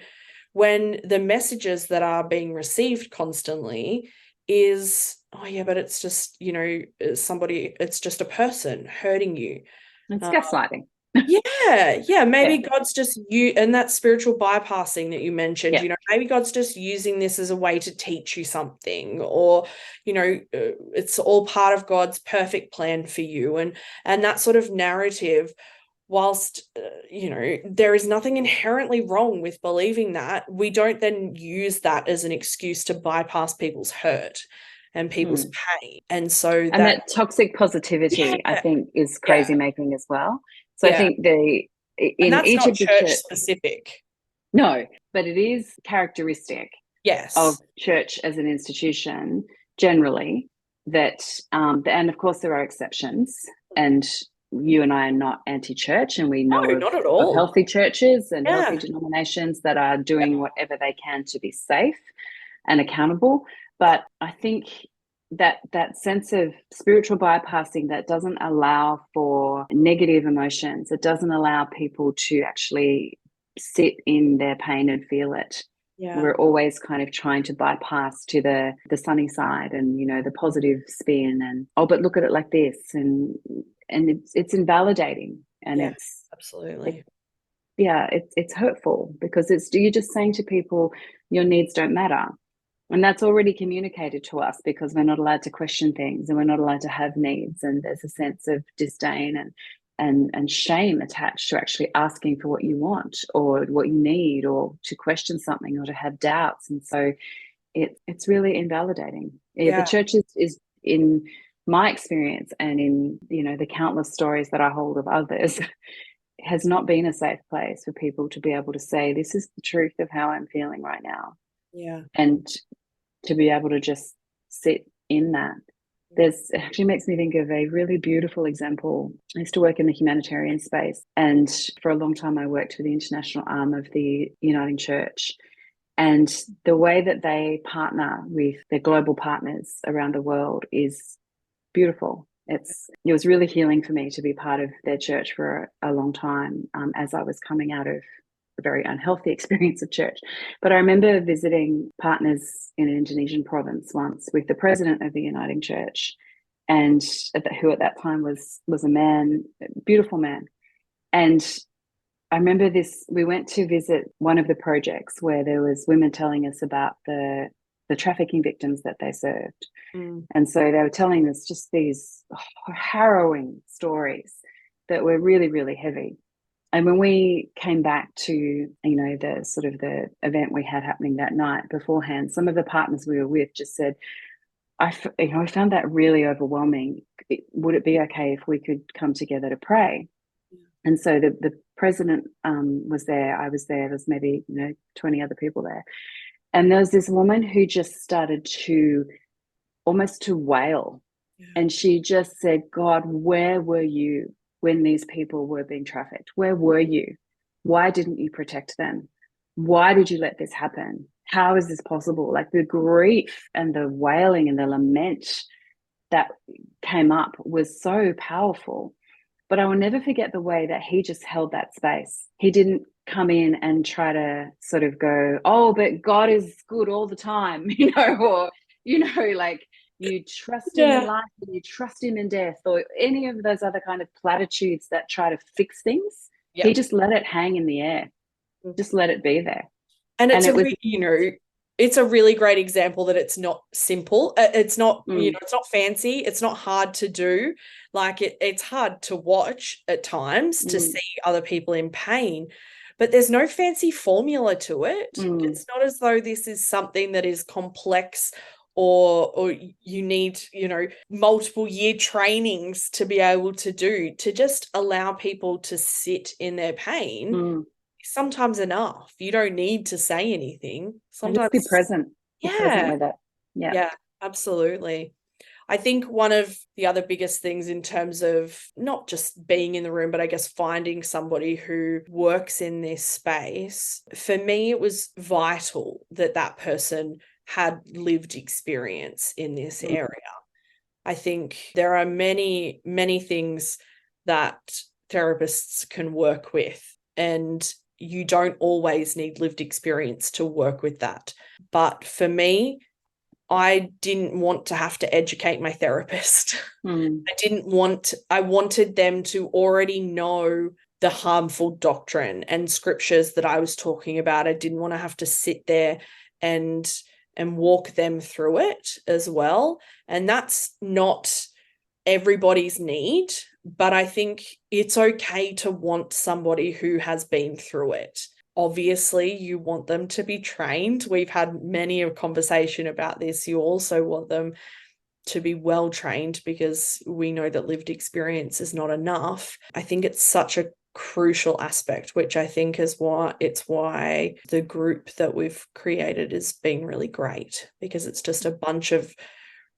when the messages that are being received constantly is, oh yeah, but it's just, it's just a person hurting you. It's gaslighting. Maybe God's just you, and that spiritual bypassing that you mentioned, maybe God's just using this as a way to teach you something, or it's all part of God's perfect plan for you, and that sort of narrative. Whilst there is nothing inherently wrong with believing that, we don't then use that as an excuse to bypass people's hurt and people's pain. And so that toxic positivity, I think, is crazy making as well. So I think and that's not church specific. No, but it is characteristic of church as an institution generally, that and of course there are exceptions, and you and I are not anti-church, and we know not at all. Of healthy churches and healthy denominations that are doing whatever they can to be safe and accountable. But I think that sense of spiritual bypassing that doesn't allow for negative emotions, it doesn't allow people to actually sit in their pain and feel it. We're always kind of trying to bypass to the sunny side and the positive spin, and but look at it like this, and it's invalidating, and it's absolutely it's hurtful, because you're just saying to people your needs don't matter. And that's already communicated to us, because we're not allowed to question things, and we're not allowed to have needs. And there's a sense of disdain and shame attached to actually asking for what you want or what you need, or to question something, or to have doubts. And so it's really invalidating. The church is, in my experience and in the countless stories that I hold of others, has not been a safe place for people to be able to say, this is the truth of how I'm feeling right now. And to be able to just sit in that. It actually makes me think of a really beautiful example. I used to work in the humanitarian space, and for a long time I worked for the international arm of the Uniting Church. And the way that they partner with their global partners around the world is beautiful. It was really healing for me to be part of their church for a long time, as I was coming out of a very unhealthy experience of church. But I remember visiting partners in an Indonesian province once with the president of the Uniting Church, and who at that time was a man, a beautiful man. And I remember we went to visit one of the projects where there was women telling us about the trafficking victims that they served. And so they were telling us just these harrowing stories that were really, really heavy. And when we came back to, the sort of the event we had happening that night beforehand, some of the partners we were with just said, I found that really overwhelming. Would it be okay if we could come together to pray? And so the president was there. I was there. There's maybe 20 other people there, and there was this woman who just started to almost to wail, and she just said, "God, where were you when these people were being trafficked? Where were you? Why didn't you protect them? Why did you let this happen? How is this possible?" Like the grief and the wailing and the lament that came up was so powerful. But I will never forget the way that he just held that space. He didn't come in and try to sort of go, "Oh, but God is good all the time," or, like you trust him in life and you trust him in death, or any of those other kind of platitudes that try to fix things. Yep. He just let it hang in the air, just let it be there. And it's it's a really great example that it's not simple. It's not, it's not fancy. It's not hard to do. Like it's hard to watch at times to see other people in pain, but there's no fancy formula to it. It's not as though this is something that is complex or you need, multiple year trainings to be able to do. To just allow people to sit in their pain sometimes enough. You don't need to say anything. Sometimes just be present. Be present with it. Yeah, absolutely. I think one of the other biggest things in terms of not just being in the room, but I guess finding somebody who works in this space, for me, it was vital that that person had lived experience in this area. I think there are many, many things that therapists can work with, and you don't always need lived experience to work with that. But for me, I didn't want to have to educate my therapist. I wanted them to already know the harmful doctrine and scriptures that I was talking about. I didn't want to have to sit there and walk them through it as well. And that's not everybody's need, but I think it's okay to want somebody who has been through it. Obviously, you want them to be trained. We've had many a conversation about this. You also want them to be well trained, because we know that lived experience is not enough. I think it's such a crucial aspect, which I think is why the group that we've created has been really great, because it's just a bunch of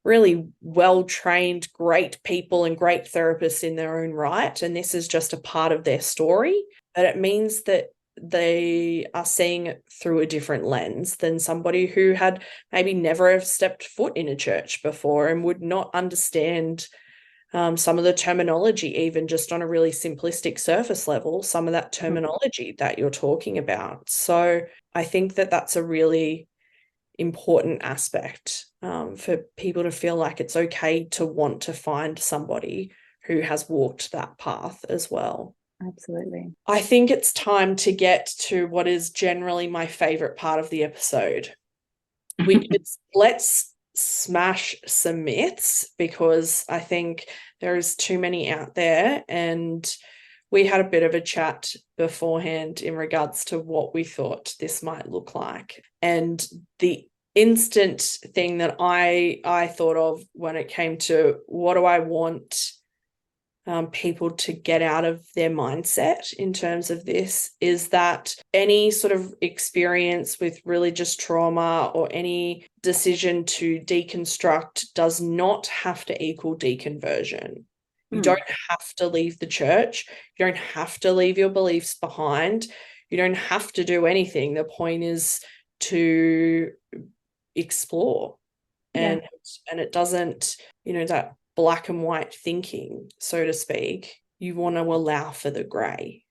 really well-trained, great people and great therapists in their own right. And this is just a part of their story, but it means that they are seeing it through a different lens than somebody who had maybe never have stepped foot in a church before and would not understand some of the terminology, even just on a really simplistic surface level, some of that terminology that you're talking about. So I think that that's a really important aspect for people to feel like it's okay to want to find somebody who has walked that path as well. Absolutely. I think it's time to get to what is generally my favorite part of the episode, which is let's smash some myths, because I think there is too many out there, and we had a bit of a chat beforehand in regards to what we thought this might look like. And the instant thing that I thought of when it came to what do I want people to get out of their mindset in terms of this is that any sort of experience with religious trauma or any decision to deconstruct does not have to equal deconversion. You don't have to leave the church. You don't have to leave your beliefs behind. You don't have to do anything. The point is to explore. And it doesn't, that black and white thinking, so to speak. You want to allow for the grey.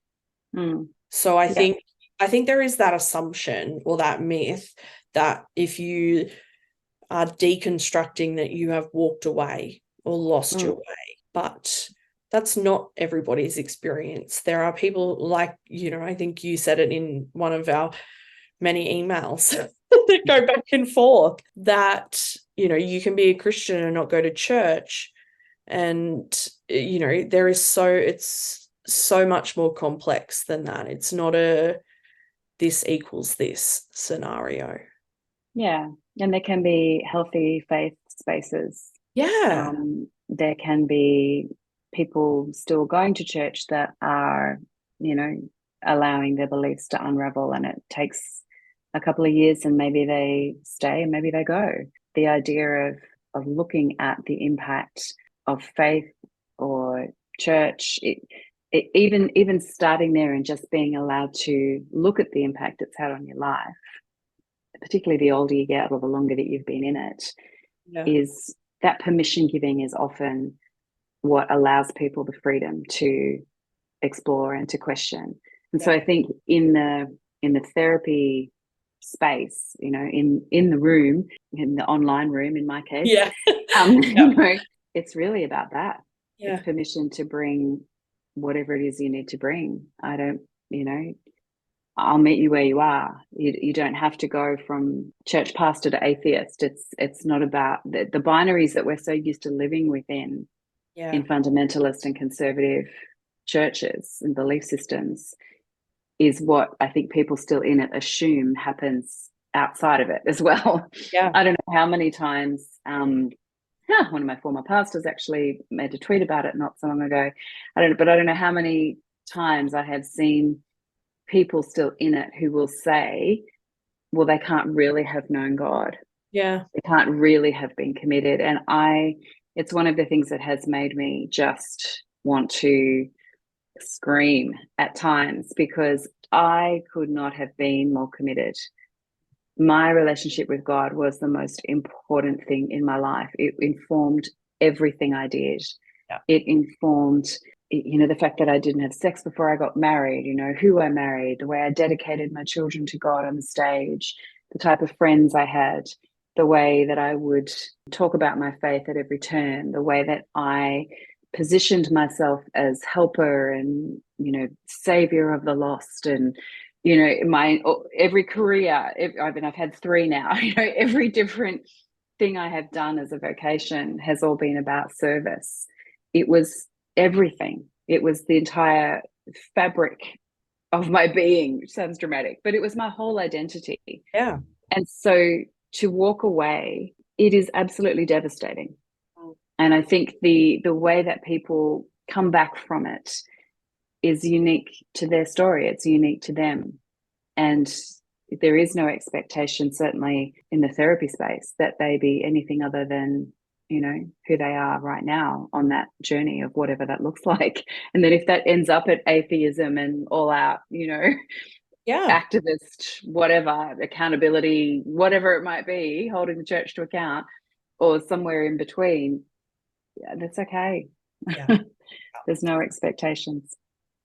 So I think there is that assumption or that myth that if you are deconstructing that you have walked away or lost your way. But that's not everybody's experience. There are people like, I think you said it in one of our many emails that go back and forth, that, you can be a Christian and not go to church. And, it's so much more complex than that. It's not a this equals this scenario. Yeah. And there can be healthy faith spaces. Yeah. There can be people still going to church that are, you know, allowing their beliefs to unravel, and it takes a couple of years and maybe they stay and maybe they go. The idea of looking at the impact of faith or church, even starting there and just being allowed to look at the impact it's had on your life, particularly the older you get or the longer that you've been in it, Yeah. is that permission giving is often what allows people the freedom to explore and to question. And so I think in the therapy space, in the room, in the online room, in my case, Yeah. it's really about that. Yeah. It's permission to bring whatever it is you need to bring. I don't, I'll meet you where you are. You don't have to go from church pastor to atheist. It's not about the binaries that we're so used to living within Yeah. in fundamentalist and conservative churches and belief systems is what I think people still in it assume happens outside of it as well. Yeah. I don't know how many times one of my former pastors actually made a tweet about it not so long ago. I don't know how many times I have seen people still in it who will say, well, they can't really have known God. Yeah. They can't really have been committed. And it's one of the things that has made me just want to scream at times, because I could not have been more committed. My relationship with God was the most important thing in my life. It informed everything I did. Yeah. It informed, the fact that I didn't have sex before I got married, who I married, the way I dedicated my children to God on the stage, the type of friends I had, the way that I would talk about my faith at every turn, the way that I positioned myself as helper and, savior of the lost. And, my every career, I've had 3 now, every different thing I have done as a vocation has all been about service. It was everything. It was the entire fabric of my being, which sounds dramatic, but it was my whole identity. Yeah. And so to walk away, it is absolutely devastating. And I think the way that people come back from it is unique to their story. It's unique to them. And there is no expectation, certainly in the therapy space, that they be anything other than, who they are right now on that journey of whatever that looks like. And then if that ends up at atheism and all out, Yeah. activist, whatever, accountability, whatever it might be, holding the church to account, or somewhere in between, yeah, that's okay. Yeah. There's no expectations.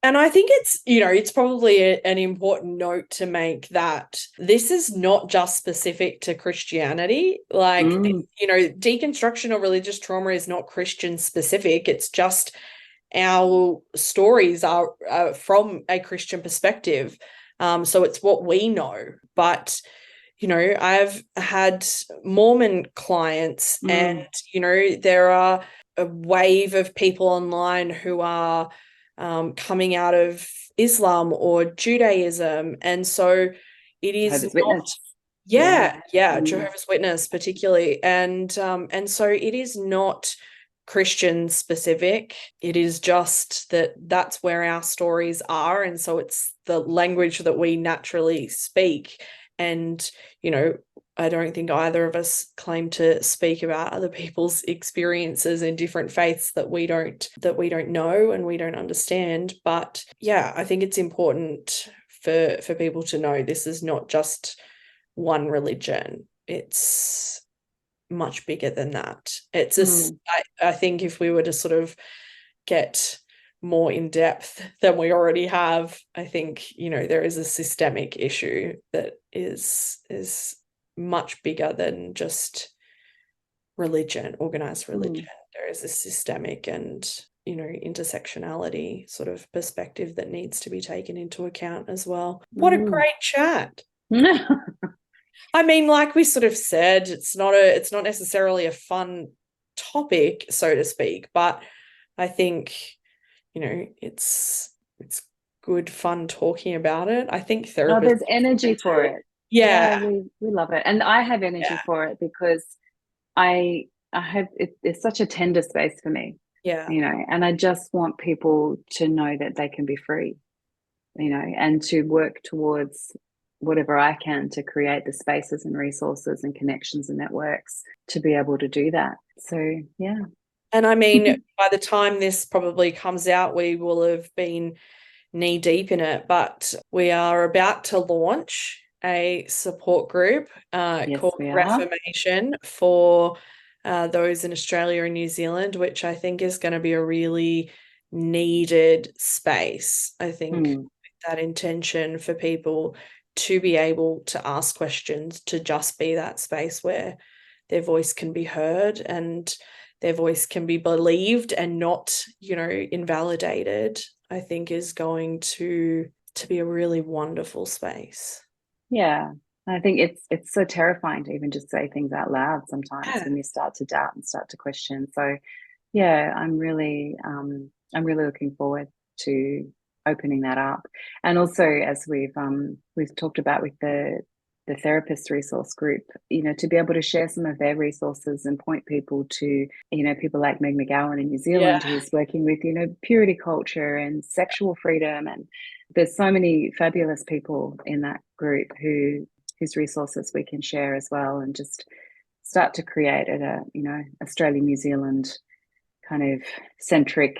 And I think it's probably an important note to make that this is not just specific to Christianity. Like, deconstruction or religious trauma is not Christian specific. It's just our stories are from a Christian perspective. So it's what we know. But, I've had Mormon clients and, there are a wave of people online who are coming out of Islam or Judaism. And so it is Jehovah's not, Witness. Jehovah's Witness particularly. And so it is not Christian specific. It is just that's where our stories are. And so it's the language that we naturally speak. And, I don't think either of us claim to speak about other people's experiences in different faiths that we don't know and we don't understand. But yeah, I think it's important for people to know this is not just one religion. It's much bigger than that. I think if we were to sort of get more in depth than we already have, I think, there is a systemic issue that is much bigger than just religion, organized religion. There is a systemic and, intersectionality sort of perspective that needs to be taken into account as well. What a great chat. I mean, like we sort of said, it's not necessarily a fun topic, so to speak, but I think, it's good fun talking about it. I think therapists. There's energy for it. Yeah, Yeah. we love it. And I have energy Yeah. for it because I have it's such a tender space for me, Yeah. and I just want people to know that they can be free, and to work towards whatever I can to create the spaces and resources and connections and networks to be able to do that. So, yeah. And I mean, by the time this probably comes out, we will have been knee deep in it, but we are about to launch a support group Yes, called we are. Reformation for those in Australia and New Zealand, which I think is going to be a really needed space. I think Mm, that intention for people to be able to ask questions, to just be that space where their voice can be heard and their voice can be believed and not, invalidated, I think is going to be a really wonderful space. yeah. I think it's so terrifying to even just say things out loud sometimes Yeah. when you start to doubt and start to question. So yeah, I'm really looking forward to opening that up. And also, as we've talked about with the therapist resource group, to be able to share some of their resources and point people to, people like Meg McGowan in New Yeah. Zealand, who's working with, purity culture and sexual freedom. And there's so many fabulous people in that group whose resources we can share as well, and just start to create at a, Australia, New Zealand kind of centric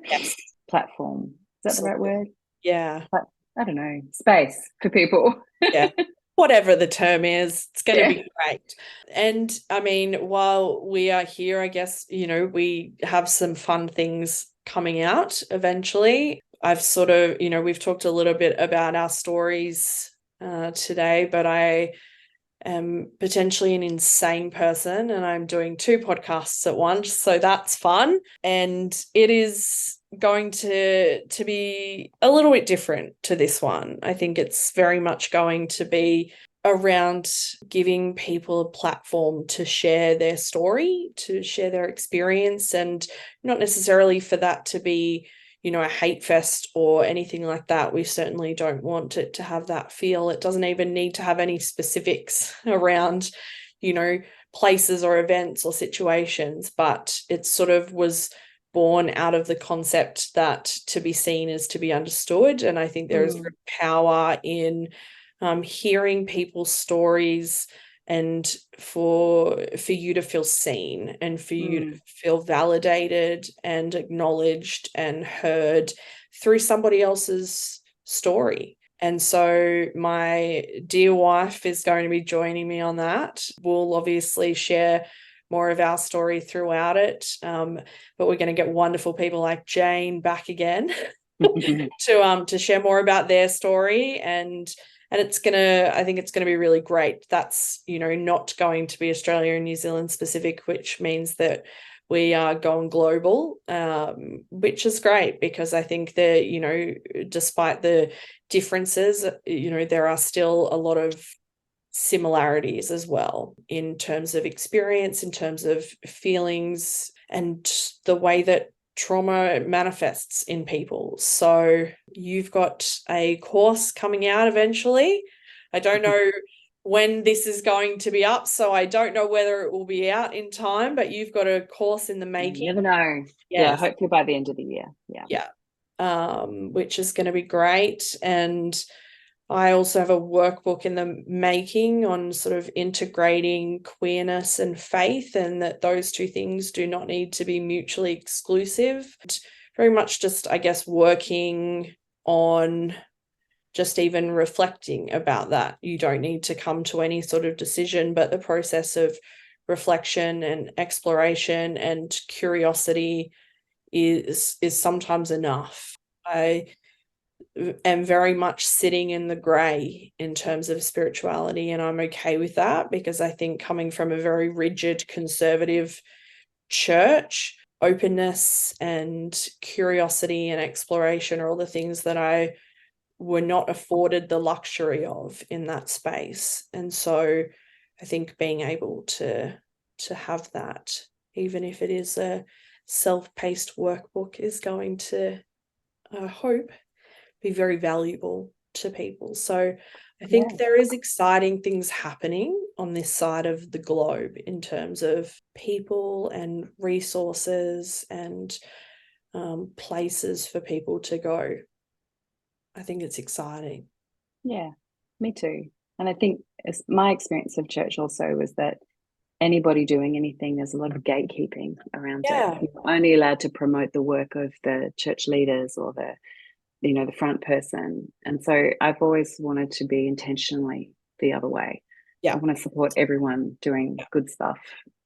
Yes. platform. Is that the right Absolutely. word? Yeah. But I don't know, space for people. Yeah. Whatever the term is, it's going to Yeah. be great. And I mean, while we are here, I guess, we have some fun things coming out eventually. I've sort of, we've talked a little bit about our stories today, but I am potentially an insane person and I'm doing two podcasts at once. So that's fun. And it is going to be a little bit different to this one. I think it's very much going to be around giving people a platform to share their story, to share their experience, and not necessarily for that to be a hate fest or anything like that. We certainly don't want it to have that feel. It doesn't even need to have any specifics around, places or events or situations, but it sort of was born out of the concept that to be seen is to be understood. And I think there is power in hearing people's stories and for you to feel seen and for you to feel validated and acknowledged and heard through somebody else's story. And so my dear wife is going to be joining me on that. We'll obviously share more of our story throughout it, but we're going to get wonderful people like Jane back again to share more about their story, and I think it's gonna be really great. That's not going to be Australia and New Zealand specific, which means that we are going global, which is great because I think that despite the differences, there are still a lot of similarities as well in terms of experience, in terms of feelings, and the way that trauma manifests in people. So you've got a course coming out eventually. I don't know when this is going to be up, so I don't know whether it will be out in time, but you've got a course in the making. You never know. Yeah, Yes. hopefully by the end of the year. Yeah. Yeah. Which is going to be great. And I also have a workbook in the making on sort of integrating queerness and faith, and that those two things do not need to be mutually exclusive. Very much just, I guess, working on just even reflecting about that. You don't need to come to any sort of decision, but the process of reflection and exploration and curiosity is sometimes enough. I am very much sitting in the grey in terms of spirituality, and I'm okay with that because I think coming from a very rigid conservative church, openness and curiosity and exploration are all the things that I were not afforded the luxury of in that space. And so I think being able to have that, even if it is a self-paced workbook, is going to, I hope, be very valuable to people. So I think there is exciting things happening on this side of the globe in terms of people and resources and places for people to go. I think it's exciting. Yeah, me too. And I think my experience of church also was that anybody doing anything, there's a lot of gatekeeping around it. You're only allowed to promote the work of the church leaders or the front person. And so I've always wanted to be intentionally the other way. I want to support everyone doing good stuff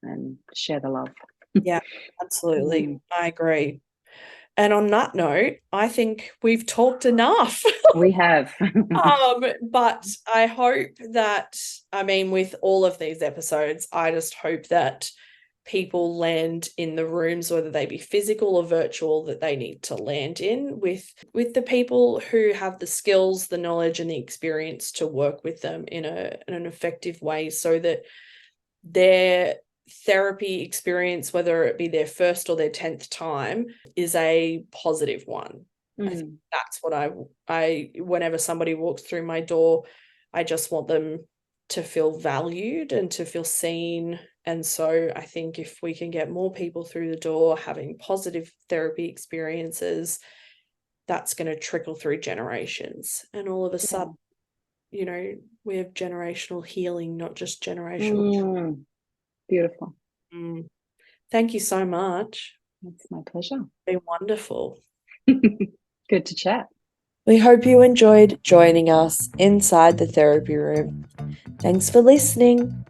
and share the love. Yeah, absolutely. I agree. And on that note, I think we've talked enough. We have. But I hope that, with all of these episodes, I just hope that people land in the rooms, whether they be physical or virtual, that they need to land in with the people who have the skills, the knowledge, and the experience to work with them in an effective way, so that their therapy experience, whether it be their first or their 10th time, is a positive one. I think that's what I whenever somebody walks through my door, I just want them to feel valued and to feel seen. And so I think if we can get more people through the door having positive therapy experiences, that's going to trickle through generations. And all of a sudden, we have generational healing, not just generational. Beautiful. Thank you so much. It's my pleasure. It's been wonderful. Good to chat. We hope you enjoyed joining us inside the therapy room. Thanks for listening.